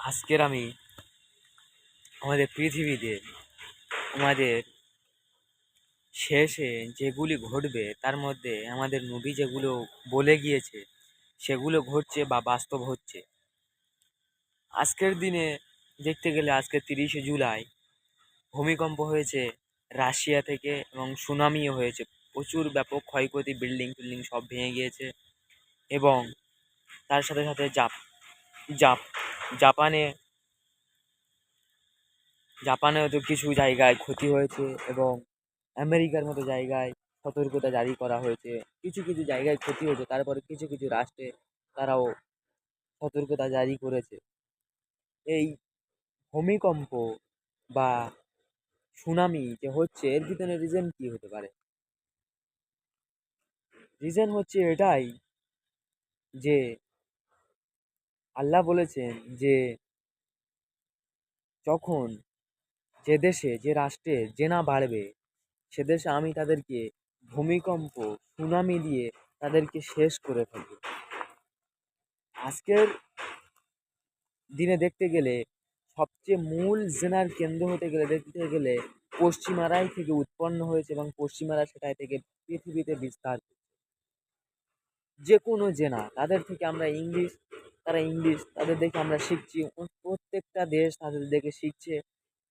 আজকের আমি আমাদের পৃথিবীতে আমাদের শেষে যেগুলি ঘটবে তার মধ্যে আমাদের নবী যেগুলো বলে গিয়েছে সেগুলো ঘটছে বা বাস্তব হচ্ছে। আজকের দিনে দেখতে গেলে আজকে 30শে জুলাই ভূমিকম্প হয়েছে রাশিয়া থেকে এবং সুনামিও হয়েছে। প্রচুর ব্যাপক ক্ষয়ক্ষতি, বিল্ডিং টিল্ডিং সব ভেঙে গিয়েছে। এবং তার সাথে সাথে জাপ জাপানে জাপানেও তো কিছু জায়গায় ক্ষতি হয়েছে এবং আমেরিকার মতো জায়গায় সতর্কতা জারি করা হয়েছে। কিছু কিছু জায়গায় ক্ষতি হয়েছে, তারপরে কিছু কিছু রাষ্ট্রে তারাও সতর্কতা জারি করেছে। এই ভূমিকম্প বা সুনামি যে হচ্ছে এর পিছনে রিজন কি হতে পারে? রিজন হচ্ছে এটাই যে আল্লাহ বলেছেন যে যখন যে দেশে যে রাষ্ট্রে জেনা বাড়বে সে দেশে আমি তাদেরকে ভূমিকম্প সুনামি দিয়ে তাদেরকে শেষ করে ফেলবো। আজকের দিনে দেখতে গেলে সবচেয়ে মূল জেনার কেন্দ্র হতে গেলে দেখতে গেলে পশ্চিমারাই থেকে উৎপন্ন হয়েছে এবং পশ্চিমারা সেটাই থেকে পৃথিবীতে বিস্তার করছে। যে কোনো জেনা তাদের থেকে আমরা ইংলিশ, তারা ইংলিশ তাদের দেখে আমরা শিখছি। প্রত্যেকটা দেশ তাদের দেখে শিখছে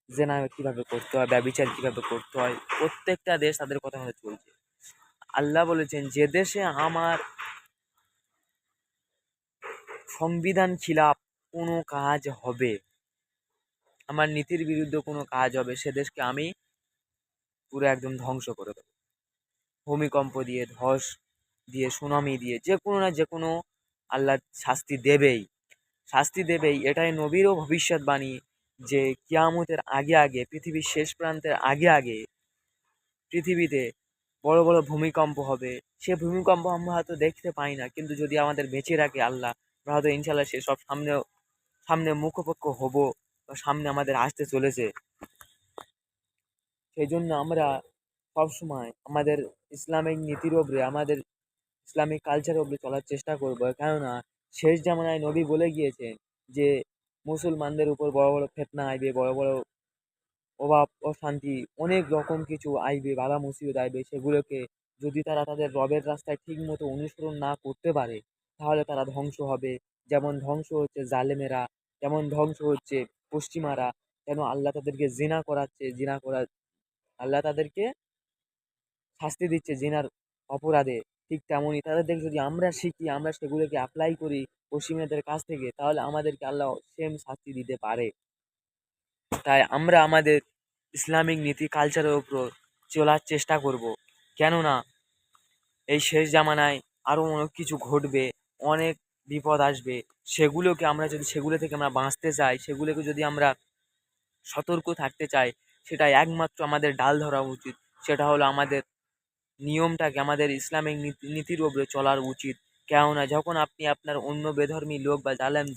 জেনা কিভাবে করতে হয়, ব্যভিচার কিভাবে করতে হয়। প্রত্যেকটা দেশ তাদের কথা মতো চলছে। আল্লাহ বলেছেন যে দেশে আমার সংবিধান খিলাফ কোনো কাজ হবে, আমার নীতির বিরুদ্ধে কোনো কাজ হবে, সে দেশকে আমি পুরো একদম ধ্বংস করে দেবো। ভূমিকম্প দিয়ে, ধস দিয়ে, সুনামি দিয়ে, যে কোনো না যে কোনো আল্লাহ শাস্তি দেবেই, শাস্তি দেবেই। এটাই নবীরও ভবিষ্যৎবাণী যে কিয়ামতের আগে আগে, পৃথিবীর শেষ প্রান্তের আগে আগে পৃথিবীতে বড় বড় ভূমিকম্প হবে। সে ভূমিকম্প আমরা হয়তো দেখতে পাই না, কিন্তু যদি আমাদের বেঁচে রাখে আল্লাহ, আমরা হয়তো ইনশাল্লাহ সেসব সামনে মুখোপক্ষ হব বা সামনে আমাদের আসতে চলেছে। সেই জন্য আমরা সবসময় আমাদের ইসলামিক নীতির ওপরে, আমাদের ইসলামিক কালচারের ওপরে চলার চেষ্টা করব। কেননা শেষ জামানায় নবী বলে গিয়েছেন যে মুসলমানদের উপর বড় বড় ফিতনা আইবে, বড় বড় অভাব অশান্তি অনেক রকম কিছু আইবে, বালা মুসিবত আইবে। সেগুলোকে যদি তারা তাদের রবের রাস্তায় ঠিক মতো অনুসরণ না করতে পারে তাহলে তারা ধ্বংস হবে। যেমন ধ্বংস হচ্ছে জালেমেরা, যেমন ধ্বংস হচ্ছে পশ্চিমারা, যেন আল্লাহ তাদেরকে জিনা করাচ্ছে, আল্লাহ তাদেরকে শাস্তি দিচ্ছে জিনার অপরাধে। ঠিক তেমনই তাদের দেখে যদি আমরা শিখি, আমরা সেগুলোকে অ্যাপ্লাই করি পশ্চিমাদের কাছ থেকে, তাহলে আমাদেরকে আল্লাহ সেম শাস্তি দিতে পারে। তাই আমরা আমাদের ইসলামিক নীতি কালচারের উপর চলার চেষ্টা করব। কেননা এই শেষ জামানায় আরও অনেক কিছু ঘটবে, অনেক বিপদ আসবে। সেগুলো থেকে আমরা বাঁচতে চাই, সেগুলোকে যদি আমরা সতর্ক থাকতে চাই, সেটা একমাত্র আমাদের ডাল ধরা উচিত। সেটা হলো আমাদের নিয়মটাকে, আমাদের ইসলামিক নীতির উপরে চলার উচিত। কেননা যখন আপনি আপনার অন্য বেধর্মী লোক বা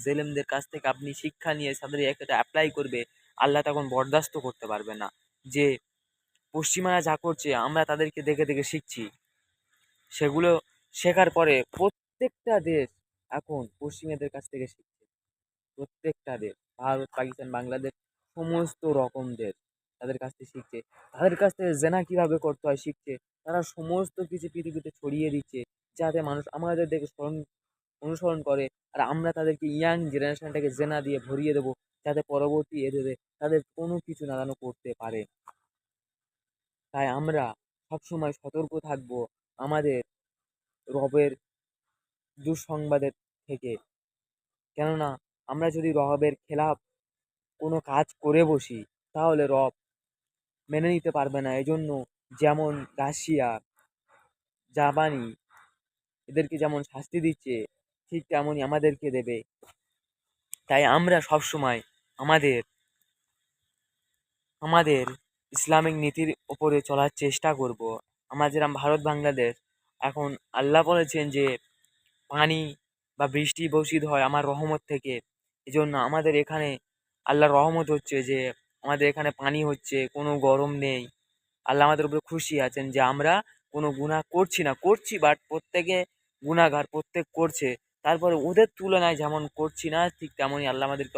জেলেমদের কাছ থেকে আপনি শিক্ষা নিয়ে তাদের একটা অ্যাপ্লাই করবে, আল্লাহ তখন বরদাস্ত করতে পারবে না। যে পশ্চিমারা যা করছে আমরা তাদেরকে দেখে দেখে শিখছি, সেগুলো শেখার পরে প্রত্যেকটা দেশ এখন পশ্চিমাদের কাছ থেকে শিখছে। প্রত্যেকটা দেশ, ভারত, পাকিস্তান, বাংলাদেশ, সমস্ত রকম দেশ তাদের কাছ থেকে শিখছে। তাদের কাছ থেকে জেনা কিভাবে করতে হয় শিখছে। তারা সমস্ত কিছু পৃথিবীতে ছড়িয়ে দিচ্ছে যাতে মানুষ আমাদের দেখে অনুসরণ করে। আর আমরা তাদেরকে ইয়াং জেনারেশনটাকে জেনা দিয়ে ভরিয়ে দেবো যাতে পরবর্তী এদের তাদের কোনো কিছু না যেন করতে পারে। তাই আমরা সবসময় সতর্ক থাকবো আমাদের রবের দুঃসংবাদের থেকে। কেননা আমরা যদি রবের খেলাফ কোনো কাজ করে বসি তাহলে রব মেনে নিতে পারবে না। এজন্য যেমন রাশিয়া, জাপানি এদেরকে যেমন শাস্তি দিচ্ছে ঠিক তেমনই আমাদেরকে দেবে। তাই আমরা সবসময় আমাদের আমাদের ইসলামিক নীতির ওপরে চলার চেষ্টা করব। আমরা যেরকম ভারত বাংলাদেশ এখন আল্লাহ বলেছেন যে পানি বা বৃষ্টি বর্ষিত হয় আমার রহমত থেকে। এজন্য আমাদের এখানে আল্লাহর রহমত হচ্ছে যে আমাদের এখানে পানি হচ্ছে, কোনো গরম নেই। আল্লাহ আমাদের উপরে খুশি আছেন যে আমরা কোনো গুনাহ করছি না, করছি বাট প্রত্যেকে গুনাহগার, প্রত্যেক করছে। তারপরে ওদের তুলনায় যেমন করছি না, ঠিক তেমনই আল্লাহ আমাদেরকে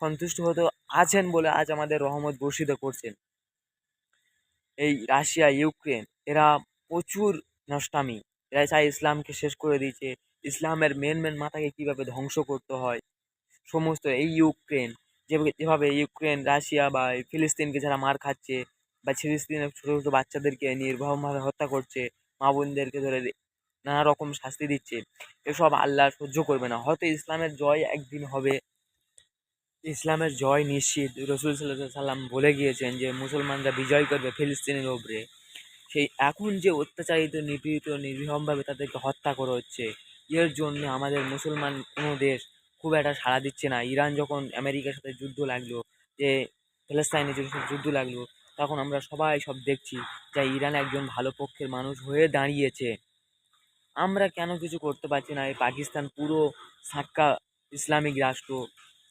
সন্তুষ্ট হতে আছেন বলে আজ আমাদের রহমত বর্ষিত করছেন। এই রাশিয়া ইউক্রেন এরা প্রচুর নষ্টামি, এরা চায় ইসলামকে শেষ করে দিয়েছে, ইসলামের মেন মাথাকে কিভাবে ধ্বংস করতে হয় সমস্ত। এই ইউক্রেন যেভাবে ইউক্রেন রাশিয়া বা এই ফিলিস্তিনকে যারা মার খাচ্ছে, বা ফিলিস্তিনের ছোটো ছোটো বাচ্চাদেরকে নির্মমভাবে হত্যা করছে, মা বোনদেরকে ধরে নানা রকম শাস্তি দিচ্ছে, এসব আল্লাহ সহ্য করবে না। হয়তো ইসলামের জয় একদিন হবে, ইসলামের জয় নিশ্চিত। রসুল সাল্লাহ সাল্লাম বলে গিয়েছেন যে মুসলমানরা বিজয় করবে ফিলিস্তিনের ওপরে। সেই এখন যে অত্যাচারিত নিপীড়িত নির্মমভাবে তাদেরকে হত্যা করা হচ্ছে, এর জন্য আমাদের মুসলমান কোনো দেশ খুব একটা সাড়া দিচ্ছে না। ইরান যখন আমেরিকার সাথে যুদ্ধ লাগলো, যে প্যালেস্তাইনের যুদ্ধ লাগলো, তখন আমরা সবাই সব দেখছি যে ইরান একজন ভালো পক্ষের মানুষ হয়ে দাঁড়িয়েছে। আমরা কেন কিছু করতে পারছি না? এই পাকিস্তান পুরো সাক্কা ইসলামিক রাষ্ট্র,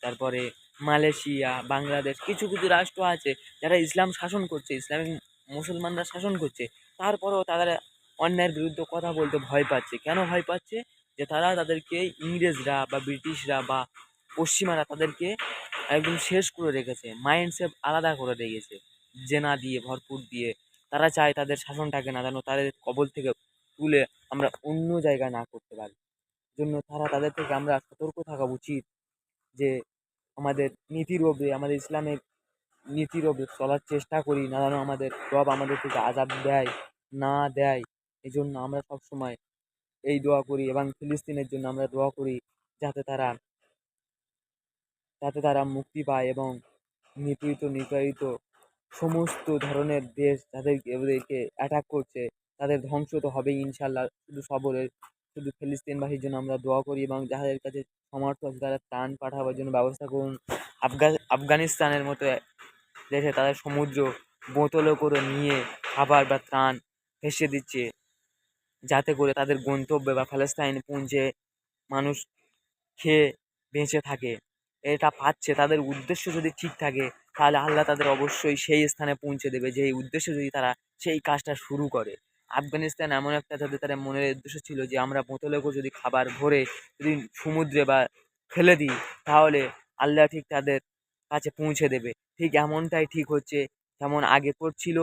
তারপরে মালয়েশিয়া, বাংলাদেশ, কিছু কিছু রাষ্ট্র আছে যারা ইসলাম শাসন করছে, ইসলামিক মুসলমানরা শাসন করছে, তারপরেও তারা অন্যায়ের বিরুদ্ধে কথা বলতে ভয় পাচ্ছে। কেন ভয় পাচ্ছে? যে তারা তাদেরকে ইংরেজরা বা ব্রিটিশরা বা পশ্চিমারা তাদেরকে একদম শেষ করে রেখেছে, মাইন্ডসেট আলাদা করে রেখেছে জেনা দিয়ে ভরপুর দিয়ে। তারা চায় তাদের শাসনটাকে না যেন তাদের কবল থেকে তুলে আমরা অন্য জায়গায় না করতে পারি। জন্য তাদের থেকে আমরা সতর্ক থাকা উচিত যে আমাদের নীতির ওপরে, আমাদের ইসলামের নীতির ওপরে চলার চেষ্টা করি, না যেন আমাদের রব আমাদের থেকে আজাদ দেয় না দেয়। এই জন্য আমরা সবসময় এই দোয়া করি, এবং ফিলিস্তিনের জন্য আমরা দোয়া করি যাতে তারা মুক্তি পায়, এবং নিপীড়িত সমস্ত ধরনের দেশ যাদেরকে এদেরকে অ্যাটাক করছে তাদের ধ্বংস তো হবেই ইনশাল্লাহ। শুধু ফিলিস্তিনবাসীর জন্য আমরা দোয়া করি, এবং যাদের কাছে সমর্থ আছে তারা ত্রাণ পাঠাবার জন্য ব্যবস্থা করুন। আফগানিস্তানের মতো দেশে তাদের সমুদ্র বোতলে করে নিয়ে খাবার বা ত্রাণ ভেসে দিচ্ছে, যাতে করে তাদের গন্তব্যে বা প্যালেস্তাইনে পৌঁছে মানুষ খেয়ে বেঁচে থাকে। এটা পাচ্ছে, তাদের উদ্দেশ্য যদি ঠিক থাকে তাহলে আল্লাহ তাদের অবশ্যই সেই স্থানে পৌঁছে দেবে, যেই উদ্দেশ্যে যদি তারা সেই কাজটা শুরু করে। আফগানিস্তান এমন একটা তাদের মনের উদ্দেশ্য ছিল যে আমরা বোতলে করে যদি খাবার ভরে যদি সমুদ্রে বা ফেলে দিই তাহলে আল্লাহ ঠিক তাদের কাছে পৌঁছে দেবে। ঠিক এমনটাই ঠিক হচ্ছে, যেমন আগে করছিল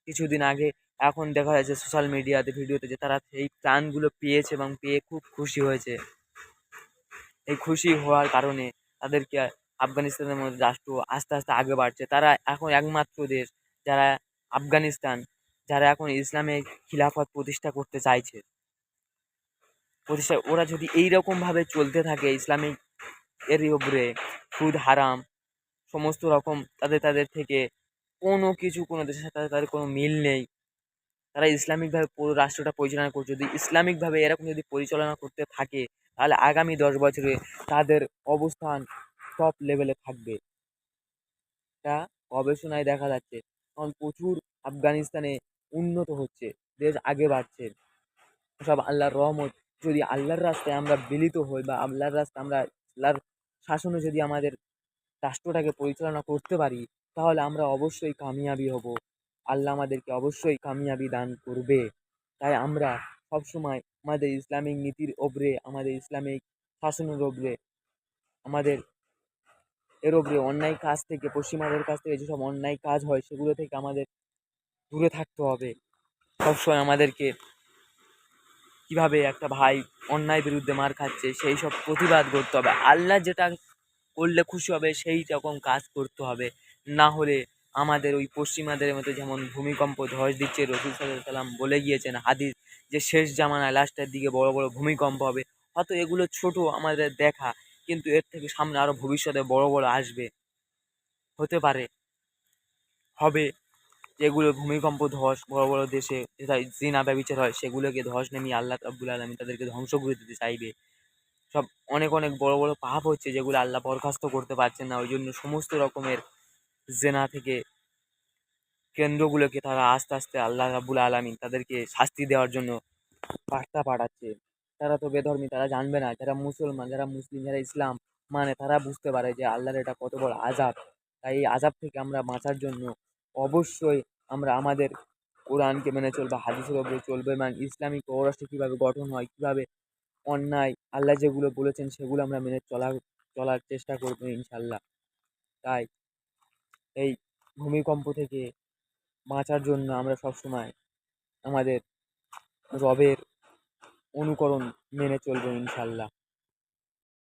কিছুদিন আগে। এখন দেখা যাচ্ছে সোশ্যাল মিডিয়াতে ভিডিওতে যে তারা সেই ত্রাণগুলো পেয়েছে এবং পেয়ে খুব খুশি হয়েছে। এই খুশি হওয়ার কারণে তাদেরকে আফগানিস্তানের মধ্যে রাষ্ট্র আস্তে আস্তে আগে বাড়ছে। তারা এখন একমাত্র দেশ যারা আফগানিস্তান, যারা এখন ইসলামের খিলাফত প্রতিষ্ঠা করতে চাইছে। ওরা যদি এইরকমভাবে চলতে থাকে ইসলামিক এর উপরে, সুদ হারাম সমস্ত রকম তাদের থেকে কোনো কিছু, কোনো দেশের সাথে তাদের কোনো মিল নেই। তারা ইসলামিকভাবে পুরো রাষ্ট্রটা পরিচালনা করছে। যদি ইসলামিকভাবে এরকম যদি পরিচালনা করতে থাকে তাহলে আগামী 10 বছরে তাদের অবস্থান টপ লেভেলে থাকবে। এটা গবেষণায় দেখা যাচ্ছে। কারণ প্রচুর আফগানিস্তানে উন্নত হচ্ছে, দেশ আগে বাড়ছে, সব আল্লাহর রহমত। যদি আল্লাহর রাস্তায় আমরা মিলিত হই, বা আল্লাহর রাস্তায় আমরা আল্লাহর শাসনে যদি আমাদের রাষ্ট্রটাকে পরিচালনা করতে পারি, তাহলে আমরা অবশ্যই কামিয়াবি হব। আল্লাহ আমাদেরকে অবশ্যই কামিয়াবি দান করবে। তাই আমরা সবসময় আমাদের ইসলামিক নীতির ওপরে, আমাদের ইসলামিক শাসনের ওপরে, আমাদের এর ওপরে অন্যায় কাজ থেকে, পশ্চিমাদের কাছ থেকে যেসব অন্যায় কাজ হয় সেগুলো থেকে আমাদের দূরে থাকতে হবে। সবসময় আমাদেরকে কিভাবে একটা ভাই অন্যায় বিরুদ্ধে মার খাচ্ছে সেই সব প্রতিবাদ করতে হবে। আল্লাহ যেটা করলে খুশি হবে সেই রকম কাজ করতে হবে। না হলে আমাদের ওই পশ্চিমাদের মতো যেমন ভূমিকম্প ধস দিচ্ছে, রসুল সাল্লাল্লাহু আলাইহি সাল্লাম বলে গিয়েছেন হাদিস যে শেষ জামানায় লাস্টের দিকে বড় বড় ভূমিকম্প হবে। হয়তো এগুলো ছোট আমাদের দেখা, কিন্তু এর থেকে সামনে আরো ভবিষ্যতে বড় বড় আসবে, হতে পারে, হবে। যেগুলো ভূমিকম্প ধস বড় বড় দেশে যেটা জিনা ব্যভিচার হয় সেগুলোকে ধস নেমিয়ে আল্লাহ রাব্বুল আলামিন তাদেরকে ধ্বংস করে দিতে চাইবে। সব অনেক অনেক বড় বড় পাপ হচ্ছে যেগুলো আল্লাহ বরখাস্ত করতে পারছেন না। ওই জন্য সমস্ত রকমের জেনা থেকে কেন্দ্রগুলোকে তারা আস্তে আস্তে আল্লাহ রাব্বুল আলামিন তাদেরকে শাস্তি দেওয়ার জন্য বার্তা পাঠাচ্ছে। তারা তো বেধর্মী, তারা জানবে না। যারা মুসলমান, যারা মুসলিম, যারা ইসলাম মানে, তারা বুঝতে পারে যে আল্লাহর এটা কত বড় আযাব। তাই এই আযাব থেকে আমরা বাঁচার জন্য অবশ্যই আমরা আমাদের কোরআনকে মেনে চলবো, হাদিসের উপরে চলবে, এবং ইসলামিক পররাষ্ট্র কীভাবে গঠন হয়, কীভাবে অন্যায় আল্লাহ যেগুলো বলেছেন সেগুলো আমরা মেনে চলার চেষ্টা করবো ইনশাল্লাহ। তাই এই ভূমিকম্প থেকে বাঁচার জন্য আমরা সবসময় আমাদের রবের অনুকরণ মেনে চলবো ইনশাল্লাহ।